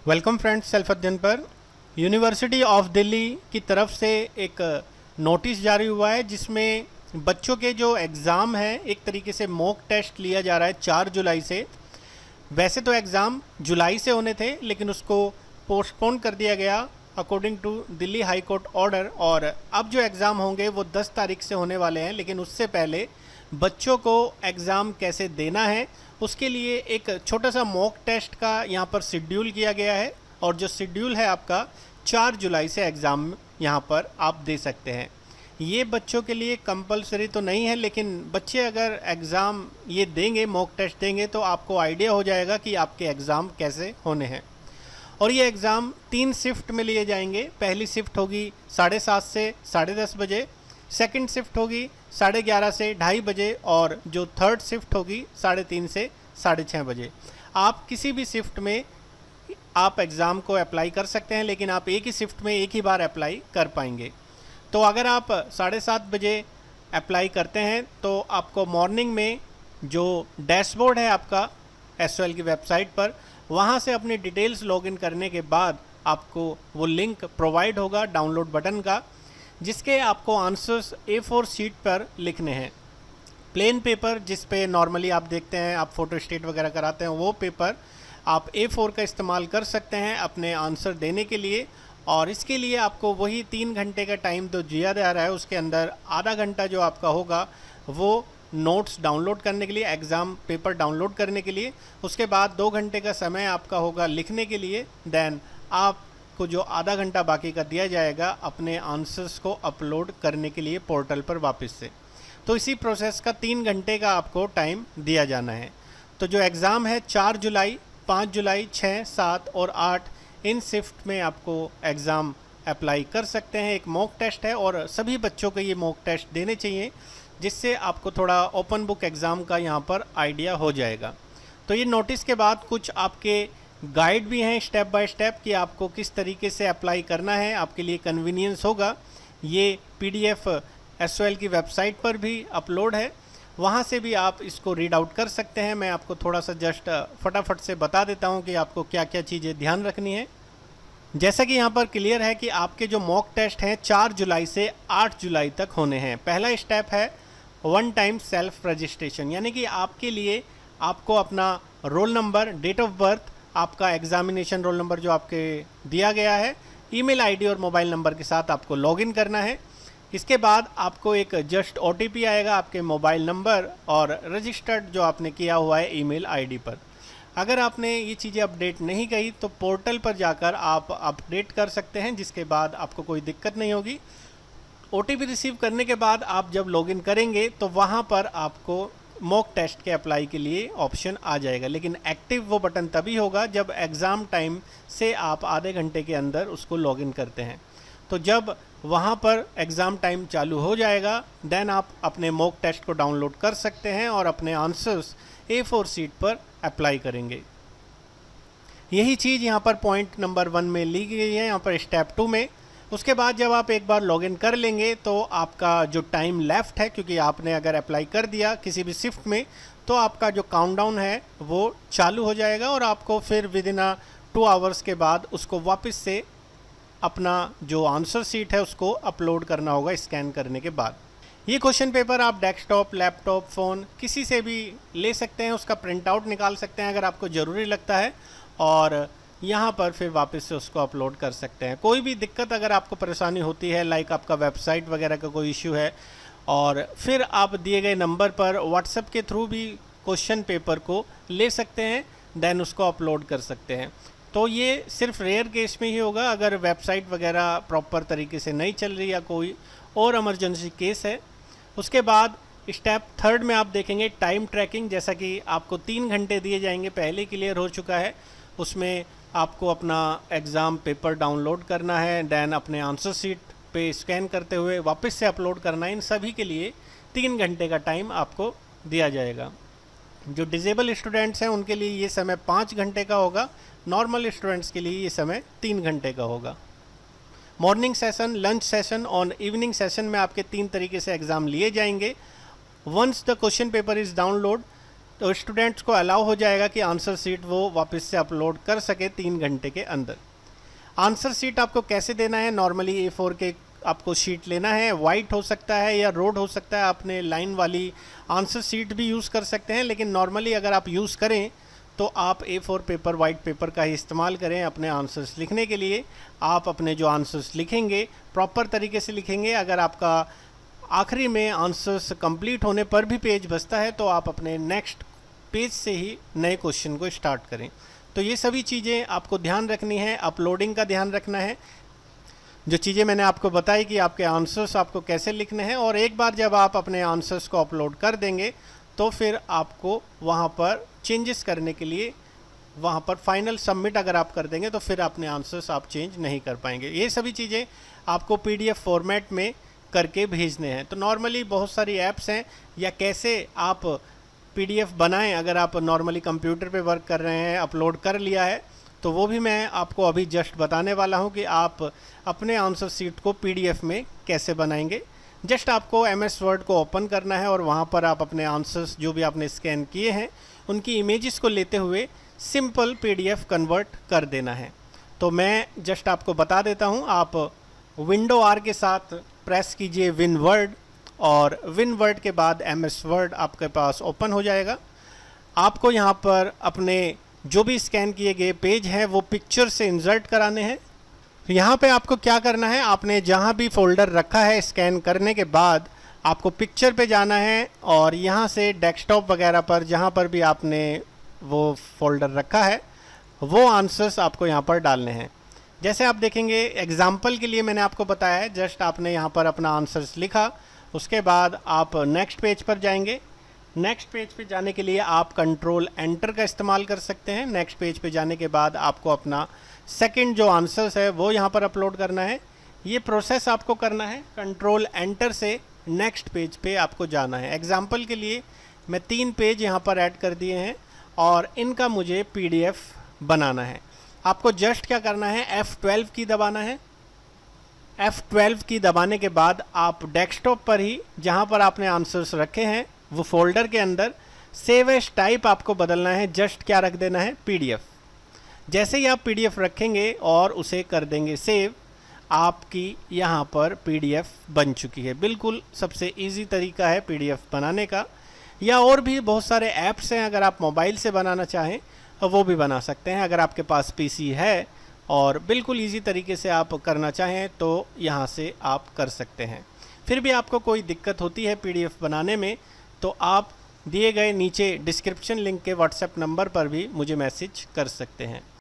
Welcome friends, self अध्ययन पर university of Delhi की तरफ से एक नोटिस जारी हुआ है जिसमें बच्चों के जो एग्ज़ाम हैं एक तरीके से मॉक टेस्ट लिया जा रहा है 4 जुलाई से। वैसे तो एग्ज़ाम जुलाई से होने थे लेकिन उसको पोस्टपोन कर दिया गया according to Delhi high court order, और अब जो एग्ज़ाम होंगे वो 10 तारीख से होने वाले हैं। लेकिन उससे पहले बच्चों को एग्ज़ाम कैसे देना है उसके लिए एक छोटा सा मॉक टेस्ट का यहाँ पर शेड्यूल किया गया है, और जो शेड्यूल है आपका 4 जुलाई से एग्ज़ाम यहाँ पर आप दे सकते हैं। ये बच्चों के लिए कंपलसरी तो नहीं है, लेकिन बच्चे अगर एग्ज़ाम ये देंगे, मॉक टेस्ट देंगे, तो आपको आइडिया हो जाएगा कि आपके एग्ज़ाम कैसे होने हैं। और ये एग्ज़ाम 3 शिफ्ट में लिए जाएंगे। पहली शिफ्ट होगी 7:30 से 10:30 बजे, सेकंड शिफ्ट होगी 11:30 से 2:30 बजे, और जो थर्ड शिफ्ट होगी 3:30 से 6:30 बजे। आप किसी भी शिफ्ट में आप एग्ज़ाम को अप्लाई कर सकते हैं, लेकिन आप एक ही शिफ्ट में एक ही बार अप्लाई कर पाएंगे। तो अगर आप 7:30 बजे अप्लाई करते हैं तो आपको मॉर्निंग में जो डैशबोर्ड है आपका एसओएल की वेबसाइट पर, वहाँ से अपनी डिटेल्स लॉगिन करने के बाद आपको वो लिंक प्रोवाइड होगा डाउनलोड बटन का, जिसके आपको आंसर्स A4 शीट पर लिखने हैं। प्लेन पेपर जिस पे नॉर्मली आप देखते हैं, आप फ़ोटो स्टेट वगैरह कराते हैं, वो पेपर आप A4 का इस्तेमाल कर सकते हैं अपने आंसर देने के लिए। और इसके लिए आपको वही 3 घंटे का टाइम तो दिया जा रहा है, उसके अंदर आधा घंटा जो आपका होगा वो नोट्स डाउनलोड करने के लिए, एग्ज़ाम पेपर डाउनलोड करने के लिए। उसके बाद 2 घंटे का समय आपका होगा लिखने के लिए। देन आपको जो आधा घंटा बाकी का दिया जाएगा अपने आंसर्स को अपलोड करने के लिए पोर्टल पर वापस से। तो इसी प्रोसेस का 3 घंटे का आपको टाइम दिया जाना है। तो जो एग्ज़ाम है 4 जुलाई, 5 जुलाई, 6, 7 और 8 इन शिफ्ट में आपको एग्ज़ाम अप्लाई कर सकते हैं। एक मॉक टेस्ट है और सभी बच्चों को ये मॉक टेस्ट देने चाहिए, जिससे आपको थोड़ा ओपन बुक एग्ज़ाम का यहाँ पर आइडिया हो जाएगा। तो ये नोटिस के बाद कुछ आपके गाइड भी हैं स्टेप बाय स्टेप कि आपको किस तरीके से अप्लाई करना है, आपके लिए कन्वीनियंस होगा। ये PDF एसओएल की वेबसाइट पर भी अपलोड है, वहाँ से भी आप इसको रीड आउट कर सकते हैं। मैं आपको थोड़ा सा जस्ट फटाफट से बता देता हूँ कि आपको क्या क्या चीज़ें ध्यान रखनी है। जैसा कि यहाँ पर क्लियर है कि आपके जो मॉक टेस्ट हैं 4 जुलाई से 8 जुलाई तक होने हैं। पहला स्टेप है 1 टाइम सेल्फ रजिस्ट्रेशन, यानी कि आपके लिए आपको अपना roll number, date of birth, आपका एग्जामिनेशन रोल नंबर जो आपके दिया गया है, ईमेल आईडी और मोबाइल नंबर के साथ आपको लॉगिन करना है। इसके बाद आपको एक जस्ट OTP आएगा आपके मोबाइल नंबर और रजिस्टर्ड जो आपने किया हुआ है ईमेल आईडी पर। अगर आपने ये चीज़ें अपडेट नहीं की तो पोर्टल पर जाकर आप अपडेट कर सकते हैं, जिसके बाद आपको कोई दिक्कत नहीं होगी। OTP रिसीव करने के बाद आप जब लॉगिन करेंगे तो वहाँ पर आपको मॉक टेस्ट के अप्लाई के लिए ऑप्शन आ जाएगा, लेकिन एक्टिव वो बटन तभी होगा जब एग्ज़ाम टाइम से आप आधे घंटे के अंदर उसको लॉगिन करते हैं। तो जब वहाँ पर एग्ज़ाम टाइम चालू हो जाएगा देन आप अपने मॉक टेस्ट को डाउनलोड कर सकते हैं और अपने आंसर्स A4 शीट पर अप्लाई करेंगे। यही चीज़ यहाँ पर पॉइंट नंबर 1 में ली गई है, यहाँ पर स्टेप 2 में। उसके बाद जब आप एक बार लॉगिन कर लेंगे तो आपका जो टाइम लेफ़्ट है, क्योंकि आपने अगर अप्लाई कर दिया किसी भी शिफ्ट में, तो आपका जो काउंटडाउन है वो चालू हो जाएगा और आपको फिर विदिन 2 आवर्स के बाद उसको वापस से अपना जो आंसर शीट है उसको अपलोड करना होगा स्कैन करने के बाद। ये क्वेश्चन पेपर आप डेस्कटॉप, लैपटॉप, फ़ोन किसी से भी ले सकते हैं, उसका प्रिंट आउट निकाल सकते हैं अगर आपको ज़रूरी लगता है, और यहाँ पर फिर वापस से उसको अपलोड कर सकते हैं। कोई भी दिक्कत अगर आपको परेशानी होती है, लाइक आपका वेबसाइट वगैरह का कोई इश्यू है, और फिर आप दिए गए नंबर पर व्हाट्सएप के थ्रू भी क्वेश्चन पेपर को ले सकते हैं, देन उसको अपलोड कर सकते हैं। तो ये सिर्फ रेयर केस में ही होगा अगर वेबसाइट वगैरह प्रॉपर तरीके से नहीं चल रही या कोई और इमरजेंसी केस है। उसके बाद स्टेप 3 में आप देखेंगे टाइम ट्रैकिंग। जैसा कि आपको 3 घंटे दिए जाएंगे, पहले क्लियर हो चुका है। उसमें आपको अपना एग्ज़ाम पेपर डाउनलोड करना है, देन अपने आंसर शीट पे स्कैन करते हुए वापस से अपलोड करना है। इन सभी के लिए 3 घंटे का टाइम आपको दिया जाएगा। जो डिसेबल स्टूडेंट्स हैं उनके लिए ये समय 5 घंटे का होगा, नॉर्मल स्टूडेंट्स के लिए ये समय 3 घंटे का होगा। मॉर्निंग सेशन, लंच सेशन और इवनिंग सेशन में आपके 3 तरीके से एग्ज़ाम लिए जाएंगे। Once the question paper is download तो स्टूडेंट्स को अलाउ हो जाएगा कि आंसर शीट वो वापस से अपलोड कर सके 3 घंटे के अंदर। आंसर शीट आपको कैसे देना है, नॉर्मली A4 के आपको शीट लेना है, वाइट हो सकता है या रोड हो सकता है, आपने लाइन वाली आंसर शीट भी यूज़ कर सकते हैं, लेकिन नॉर्मली अगर आप यूज़ करें तो आप A4 पेपर, वाइट पेपर का ही इस्तेमाल करें अपने आंसर्स लिखने के लिए। आप अपने जो आंसर्स लिखेंगे प्रॉपर तरीके से लिखेंगे। अगर आपका आखिरी में आंसर्स कंप्लीट होने पर भी पेज बचता है तो आप अपने नेक्स्ट पेज से ही नए क्वेश्चन को स्टार्ट करें। तो ये सभी चीज़ें आपको ध्यान रखनी है, अपलोडिंग का ध्यान रखना है, जो चीज़ें मैंने आपको बताई कि आपके आंसर्स आपको कैसे लिखने हैं। और एक बार जब आप अपने आंसर्स को अपलोड कर देंगे तो फिर आपको वहाँ पर चेंजेस करने के लिए, वहाँ पर फाइनल सबमिट अगर आप कर देंगे तो फिर अपने आंसर्स आप चेंज नहीं कर पाएंगे। ये सभी चीज़ें आपको PDF फॉर्मेट में करके भेजने हैं। तो नॉर्मली बहुत सारी ऐप्स हैं, या कैसे आप PDF बनाएं, अगर आप नॉर्मली कंप्यूटर पे वर्क कर रहे हैं, अपलोड कर लिया है, तो वो भी मैं आपको अभी जस्ट बताने वाला हूं कि आप अपने आंसर शीट को PDF में कैसे बनाएंगे। जस्ट आपको MS Word को ओपन करना है और वहां पर आप अपने आंसर्स जो भी आपने स्कैन किए हैं उनकी इमेजेस को लेते हुए सिंपल PDF कन्वर्ट कर देना है। तो मैं जस्ट आपको बता देता हूं, आप विंडो R के साथ प्रेस कीजिए विन वर्ड, और विन वर्ड के बाद MS Word आपके पास ओपन हो जाएगा। आपको यहाँ पर अपने जो भी स्कैन किए गए पेज हैं वो पिक्चर से इंसर्ट कराने हैं। यहाँ पे आपको क्या करना है, आपने जहाँ भी फोल्डर रखा है स्कैन करने के बाद आपको पिक्चर पे जाना है और यहाँ से डेस्कटॉप वगैरह पर जहाँ पर भी आपने वो फोल्डर रखा है वो आंसर्स आपको यहाँ पर डालने हैं। जैसे आप देखेंगे एग्जाम्पल के लिए मैंने आपको बताया है, जस्ट आपने यहाँ पर अपना आंसर्स लिखा, उसके बाद आप नेक्स्ट पेज पर जाएंगे। नेक्स्ट पेज पे जाने के लिए आप कंट्रोल एंटर का इस्तेमाल कर सकते हैं। नेक्स्ट पेज पे जाने के बाद आपको अपना सेकंड जो आंसर्स है वो यहाँ पर अपलोड करना है। ये प्रोसेस आपको करना है, कंट्रोल एंटर से नेक्स्ट पेज पे आपको जाना है। एग्जाम्पल के लिए मैं 3 पेज यहाँ पर ऐड कर दिए हैं और इनका मुझे PDF बनाना है। आपको जस्ट क्या करना है, F12 की दबाना है। F12 की दबाने के बाद आप डेस्कटॉप पर ही जहाँ पर आपने आंसर्स रखे हैं वो फोल्डर के अंदर सेव एज टाइप आपको बदलना है। जस्ट क्या रख देना है, PDF। जैसे ही आप PDF रखेंगे और उसे कर देंगे सेव, आपकी यहाँ पर PDF बन चुकी है। बिल्कुल सबसे इजी तरीका है PDF बनाने का। या और भी बहुत सारे ऐप्स हैं, अगर आप मोबाइल से बनाना चाहें वो भी बना सकते हैं। अगर आपके पास PC है और बिल्कुल इजी तरीके से आप करना चाहें तो यहाँ से आप कर सकते हैं। फिर भी आपको कोई दिक्कत होती है PDF बनाने में तो आप दिए गए नीचे डिस्क्रिप्शन लिंक के WhatsApp नंबर पर भी मुझे मैसेज कर सकते हैं।